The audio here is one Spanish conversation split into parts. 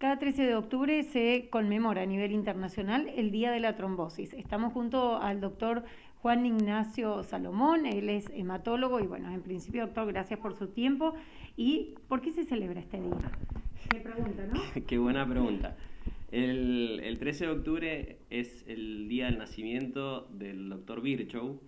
cada 13 de octubre se conmemora a nivel internacional el Día de la Trombosis. Estamos junto al doctor Juan Ignacio Salomón, él es hematólogo y bueno, en principio, doctor, gracias por su tiempo. ¿Y por qué se celebra este día? Me pregunta, ¿no? Qué buena pregunta. El 13 de octubre es el día del nacimiento del doctor Virchow,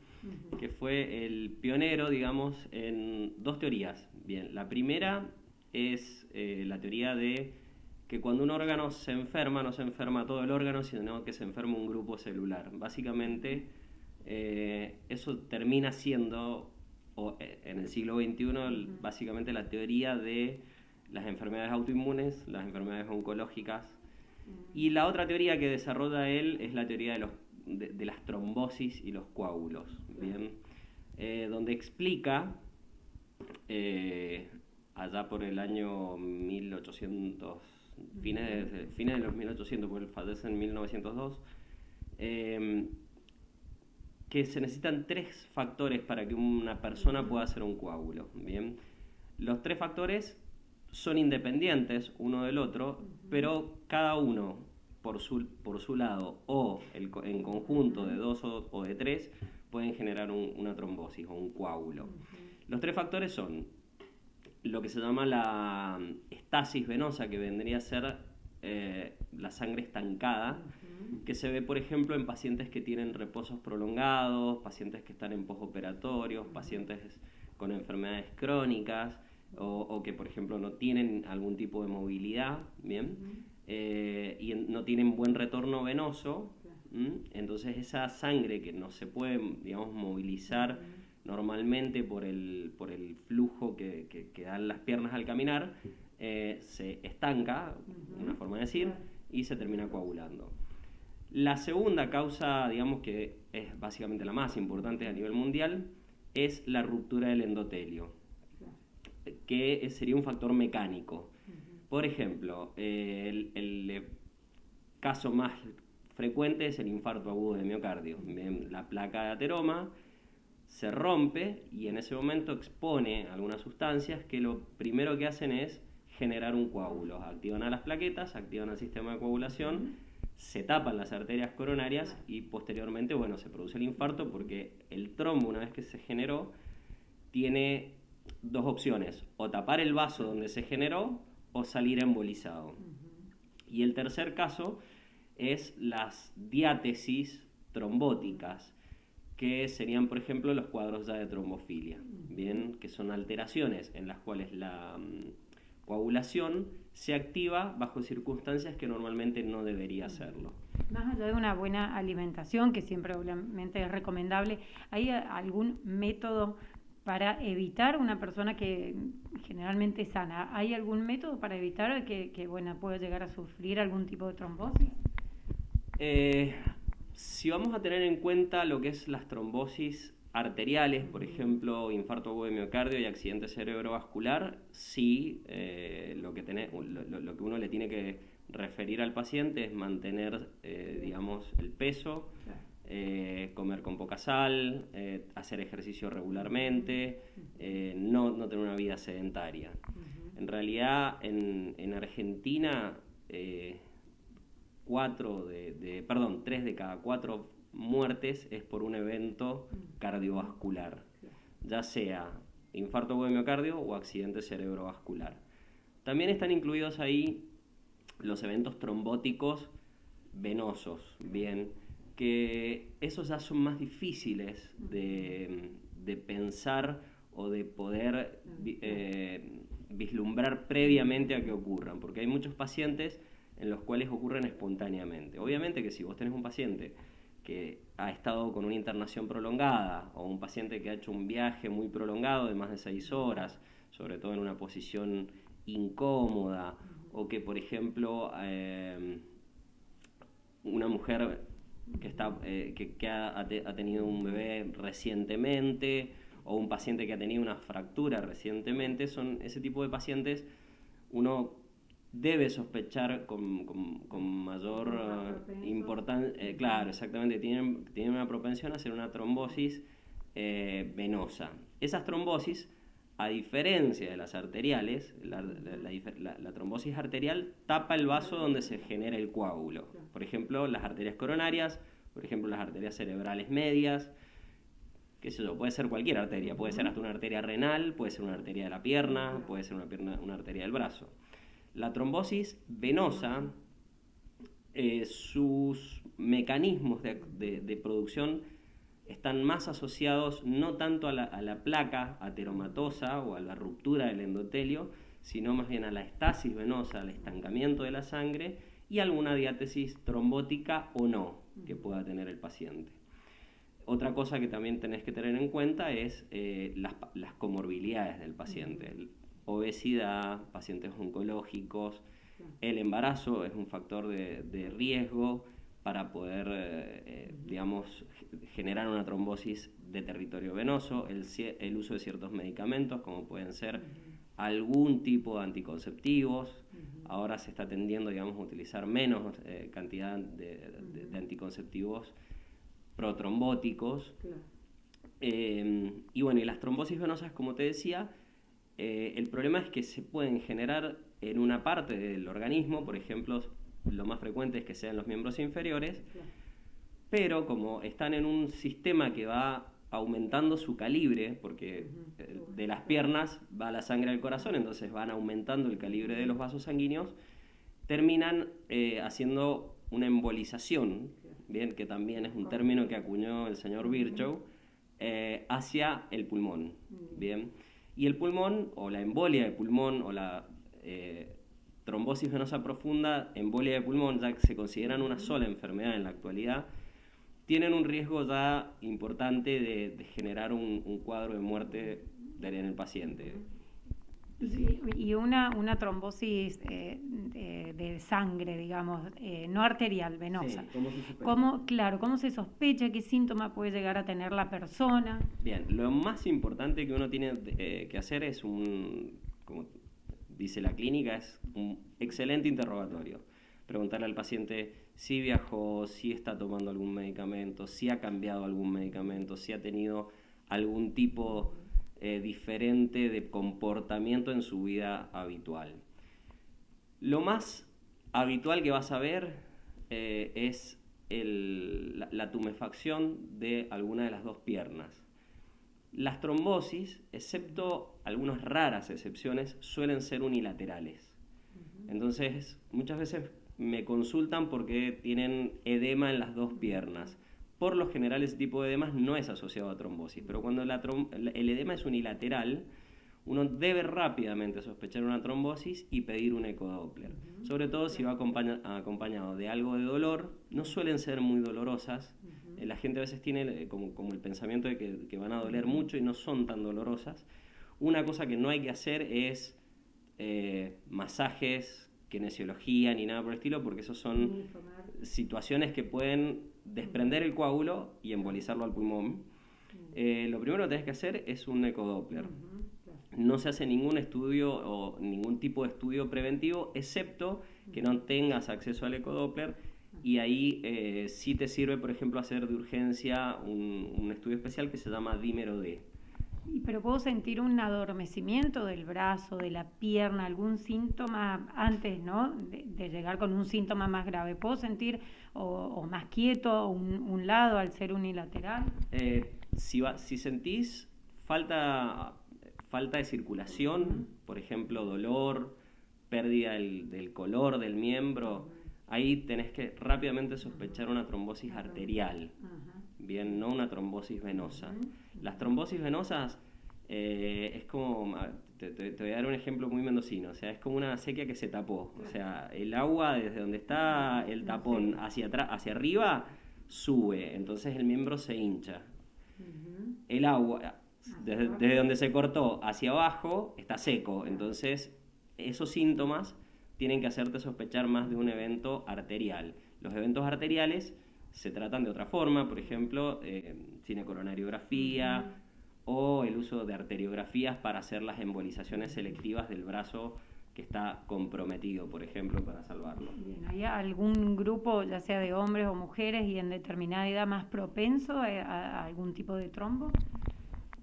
que fue el pionero, digamos, en dos teorías. Bien, la primera es la teoría de que cuando un órgano se enferma, no se enferma todo el órgano, sino que se enferma un grupo celular. Básicamente, eso termina siendo, en el siglo XXI, básicamente la teoría de las enfermedades autoinmunes, las enfermedades oncológicas. Y la otra teoría que desarrolla él es la teoría de las trombosis y los coágulos, ¿bien? Donde explica, allá por el año 1800, fines de los 1800, porque él fallece en 1902, que se necesitan tres factores para que una persona pueda hacer un coágulo, ¿bien? Los tres factores son independientes uno del otro, pero cada uno por su lado o en conjunto de dos o de tres pueden generar una trombosis o un coágulo. Los tres factores son lo que se llama la estasis venosa, que vendría a ser la sangre estancada, que se ve, por ejemplo, en pacientes que tienen reposos prolongados, pacientes que están en posoperatorios, pacientes con enfermedades crónicas, o que, por ejemplo, no tienen algún tipo de movilidad, ¿bien? Y no tienen buen retorno venoso. Entonces esa sangre que no se puede, digamos, movilizar normalmente por el flujo que dan las piernas al caminar, se estanca, una forma de decir, y se termina coagulando. La segunda causa, digamos, que es básicamente la más importante a nivel mundial, es la ruptura del endotelio, que sería un factor mecánico. Por ejemplo, el caso más frecuente es el infarto agudo de miocardio. La placa de ateroma se rompe y en ese momento expone algunas sustancias que lo primero que hacen es generar un coágulo. Activan a las plaquetas, activan el sistema de coagulación, se tapan las arterias coronarias y posteriormente, bueno, se produce el infarto porque el trombo, una vez que se generó, tiene dos opciones: o tapar el vaso donde se generó o salir embolizado. Y el tercer caso es las diátesis trombóticas, que serían, por ejemplo, los cuadros ya de trombofilia, ¿bien? Que son alteraciones en las cuales la coagulación se activa bajo circunstancias que normalmente no debería hacerlo. Más allá de una buena alimentación, que siempre obviamente es recomendable, ¿hay algún método para evitar una persona que generalmente es sana? ¿Hay algún método para evitar que bueno, pueda llegar a sufrir algún tipo de trombosis? Si vamos a tener en cuenta lo que es las trombosis arteriales, por ejemplo, infarto agudo de miocardio y accidente cerebrovascular, sí, lo que uno le tiene que referir al paciente es mantener, digamos, el peso, comer con poca sal, hacer ejercicio regularmente, no tener una vida sedentaria. En realidad, en Argentina, 3 de cada 4 muertes es por un evento cardiovascular, ya sea infarto agudo de miocardio o accidente cerebrovascular. También están incluidos ahí los eventos trombóticos venosos, bien, que esos ya son más difíciles de pensar o de poder vislumbrar previamente a que ocurran, porque hay muchos pacientes en los cuales ocurren espontáneamente. Obviamente que si vos tenés un paciente que ha estado con una internación prolongada o un paciente que ha hecho un viaje muy prolongado de más de 6 horas, sobre todo en una posición incómoda, o que, por ejemplo, una mujer que ha tenido un bebé recientemente, o un paciente que ha tenido una fractura recientemente, son ese tipo de pacientes uno debe sospechar con mayor importancia, claro, exactamente, tienen una propensión a hacer una trombosis venosa. Esas trombosis a diferencia de las arteriales, la trombosis arterial tapa el vaso donde se genera el coágulo. Por ejemplo, las arterias coronarias, por ejemplo, las arterias cerebrales medias, qué sé yo, puede ser cualquier arteria, puede ser hasta una arteria renal, puede ser una arteria de la pierna, puede ser una arteria del brazo. La trombosis venosa, sus mecanismos de producción están más asociados no tanto a la placa ateromatosa o a la ruptura del endotelio, sino más bien a la estasis venosa, al estancamiento de la sangre y alguna diátesis trombótica o no que pueda tener el paciente. Otra cosa que también tenés que tener en cuenta es las comorbilidades del paciente. Obesidad, pacientes oncológicos, el embarazo es un factor de riesgo para poder, digamos, generar una trombosis de territorio venoso, el uso de ciertos medicamentos, como pueden ser algún tipo de anticonceptivos. Ahora se está tendiendo, digamos, a utilizar menos cantidad de anticonceptivos protrombóticos. Y bueno, y las trombosis venosas, como te decía, el problema es que se pueden generar en una parte del organismo, por ejemplo, lo más frecuente es que sean los miembros inferiores, pero como están en un sistema que va aumentando su calibre, porque de las piernas va la sangre al corazón, entonces van aumentando el calibre de los vasos sanguíneos, terminan haciendo una embolización, bien, que también es un término que acuñó el señor Virchow, hacia el pulmón, bien. Y el pulmón, o la embolia de pulmón, o la trombosis venosa profunda, embolia de pulmón, ya que se consideran una sola enfermedad en la actualidad, tienen un riesgo ya importante de generar un cuadro de muerte en el paciente. Y una trombosis de sangre, digamos, no arterial, venosa. Sí, ¿Cómo se sospecha? ¿Qué síntoma puede llegar a tener la persona? Bien, lo más importante que uno tiene que hacer es como dice la clínica, es un excelente interrogatorio. Preguntarle al paciente si viajó, si está tomando algún medicamento, si ha cambiado algún medicamento, si ha tenido algún tipo diferente de comportamiento en su vida habitual. Lo más habitual que vas a ver es la tumefacción de alguna de las dos piernas. Las trombosis, excepto algunas raras excepciones, suelen ser unilaterales. Entonces, muchas veces me consultan porque tienen edema en las dos piernas. Por lo general, ese tipo de edemas no es asociado a trombosis, pero cuando el edema es unilateral, uno debe rápidamente sospechar una trombosis y pedir un ecodoppler. Sobre todo si va acompañado de algo de dolor, no suelen ser muy dolorosas. La gente a veces tiene como el pensamiento de que van a doler mucho y no son tan dolorosas. Una cosa que no hay que hacer es masajes, kinesiología ni nada por el estilo, porque esos son situaciones que pueden desprender el coágulo y embolizarlo al pulmón. Lo primero que tenés que hacer es un ecodoppler. No se hace ningún estudio o ningún tipo de estudio preventivo, excepto que no tengas acceso al ecodoppler, y ahí sí te sirve, por ejemplo, hacer de urgencia un estudio especial que se llama dímero D. ¿Pero puedo sentir un adormecimiento del brazo, de la pierna, algún síntoma antes, ¿no?, de llegar con un síntoma más grave? ¿Puedo sentir o más quieto un lado al ser unilateral? Si sentís falta de circulación, por ejemplo, dolor, pérdida del color del miembro, ahí tenés que rápidamente sospechar una trombosis arterial, bien, no una trombosis venosa. Las trombosis venosas es como, te voy a dar un ejemplo muy mendocino, o sea, es como una acequia que se tapó, o sea, el agua desde donde está el tapón hacia arriba sube, entonces el miembro se hincha. El agua desde donde se cortó hacia abajo está seco, entonces esos síntomas tienen que hacerte sospechar más de un evento arterial. Los eventos arteriales se tratan de otra forma, por ejemplo, cinecoronariografía o el uso de arteriografías para hacer las embolizaciones selectivas del brazo que está comprometido, por ejemplo, para salvarlo. Bien, ¿hay algún grupo, ya sea de hombres o mujeres, y en determinada edad más propenso a algún tipo de trombo?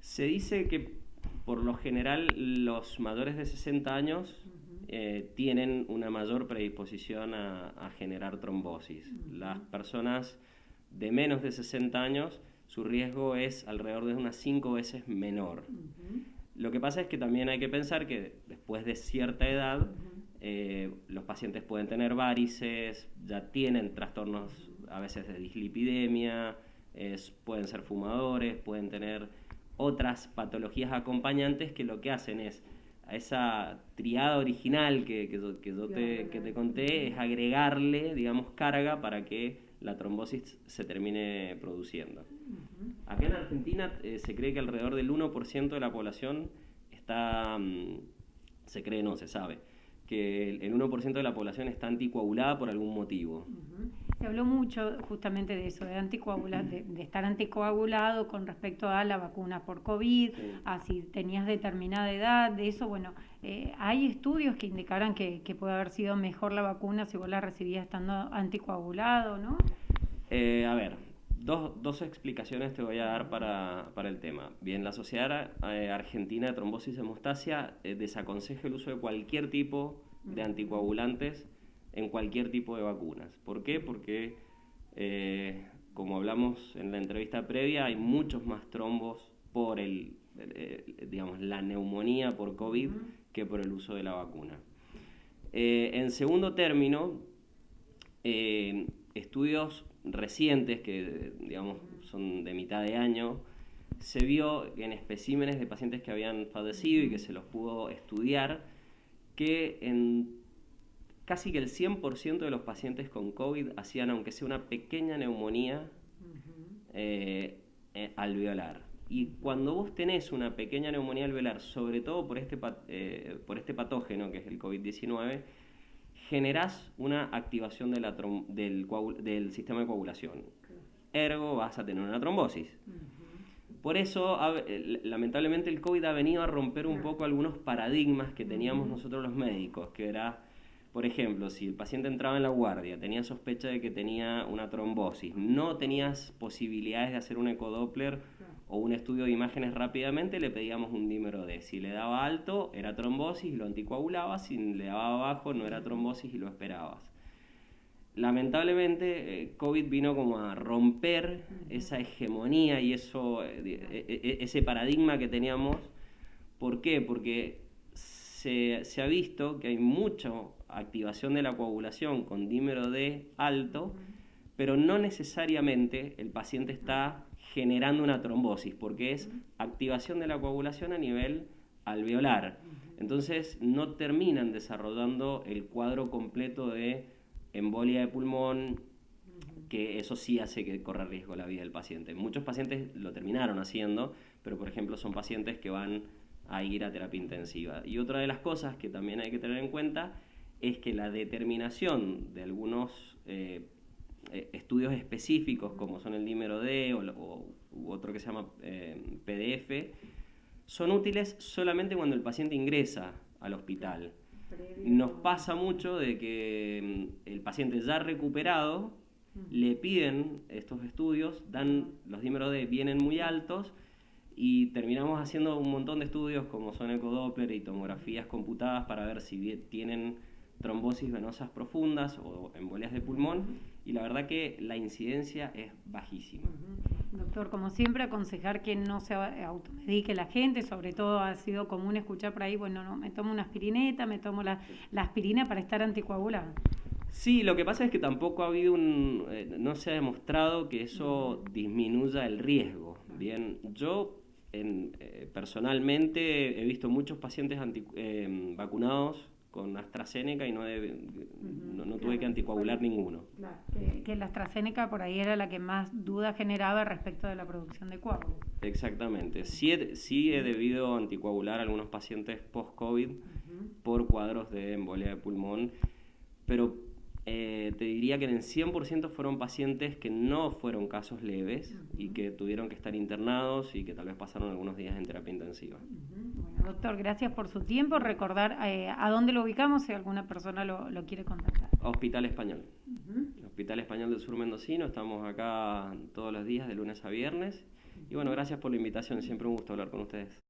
Se dice que Por lo general, los mayores de 60 años tienen una mayor predisposición a generar trombosis. Las personas de menos de 60 años, su riesgo es alrededor de unas 5 veces menor. Lo que pasa es que también hay que pensar que después de cierta edad, los pacientes pueden tener varices, ya tienen trastornos a veces de dislipidemia, pueden ser fumadores, pueden tener otras patologías acompañantes que lo que hacen es, a esa triada original que te conté, es agregarle, digamos, carga para que la trombosis se termine produciendo. Acá en Argentina se cree que alrededor del 1% de la población está, se cree, no, se sabe, que el 1% de la población está anticoagulada por algún motivo. Se habló mucho justamente de eso, de estar anticoagulado con respecto a la vacuna por COVID, sí, a si tenías determinada edad, de eso, bueno, hay estudios que indicaran que puede haber sido mejor la vacuna si vos la recibías estando anticoagulado, ¿no? A ver, dos explicaciones te voy a dar para el tema. Bien, la Sociedad Argentina de Trombosis y Hemostasia desaconseja el uso de cualquier tipo de anticoagulantes en cualquier tipo de vacunas. ¿Por qué? Porque, como hablamos en la entrevista previa, hay muchos más trombos por digamos, la neumonía por COVID que por el uso de la vacuna. En segundo término, estudios recientes, que digamos son de mitad de año, se vio en especímenes de pacientes que habían fallecido y que se los pudo estudiar, que en casi que el 100% de los pacientes con COVID hacían, aunque sea una pequeña neumonía alveolar. Y cuando vos tenés una pequeña neumonía alveolar, sobre todo por este patógeno que es el COVID-19, generás una activación del sistema de coagulación. Ergo, vas a tener una trombosis. Por eso, lamentablemente, el COVID ha venido a romper un poco algunos paradigmas que teníamos nosotros los médicos, que era, por ejemplo, si el paciente entraba en la guardia, tenía sospecha de que tenía una trombosis, no tenías posibilidades de hacer un ecodoppler o un estudio de imágenes rápidamente, le pedíamos un dímero D. Si le daba alto, era trombosis y lo anticoagulabas, si le daba bajo, no era trombosis y lo esperabas. Lamentablemente, COVID vino como a romper esa hegemonía y ese paradigma que teníamos. ¿Por qué? Porque se ha visto que hay mucha activación de la coagulación con dímero D alto, pero no necesariamente el paciente está generando una trombosis, porque es activación de la coagulación a nivel alveolar. Entonces no terminan desarrollando el cuadro completo de embolia de pulmón, que eso sí hace que corra riesgo la vida del paciente. Muchos pacientes lo terminaron haciendo, pero por ejemplo son pacientes que van a ir a terapia intensiva. Y otra de las cosas que también hay que tener en cuenta es que la determinación de algunos estudios específicos, como son el dímero D u otro que se llama PDF, son útiles solamente cuando el paciente ingresa al hospital. Nos pasa mucho de que el paciente ya recuperado le piden estos estudios, dan los dímeros D, vienen muy altos y terminamos haciendo un montón de estudios como son ecodoppler y tomografías computadas para ver si tienen trombosis venosas profundas o embolias de pulmón, y la verdad que la incidencia es bajísima. Doctor, como siempre, aconsejar que no se automedique la gente, sobre todo ha sido común escuchar por ahí, bueno, no, me tomo una aspirineta, me tomo la aspirina para estar anticoagulado. Sí, lo que pasa es que tampoco ha habido no se ha demostrado que eso disminuya el riesgo. Bien, yo personalmente he visto muchos pacientes vacunados con AstraZeneca y no tuve que anticoagular ninguno. Claro, que la AstraZeneca por ahí era la que más duda generaba respecto de la producción de coágulos. Exactamente. Sí he debido anticoagular a algunos pacientes post-COVID por cuadros de embolia de pulmón, pero te diría que en el 100% fueron pacientes que no fueron casos leves y que tuvieron que estar internados y que tal vez pasaron algunos días en terapia intensiva. Bueno, doctor, gracias por su tiempo. Recordar a dónde lo ubicamos si alguna persona lo quiere contactar. Hospital Español. Hospital Español del Sur Mendocino. Estamos acá todos los días de lunes a viernes. Y bueno, gracias por la invitación. Siempre un gusto hablar con ustedes.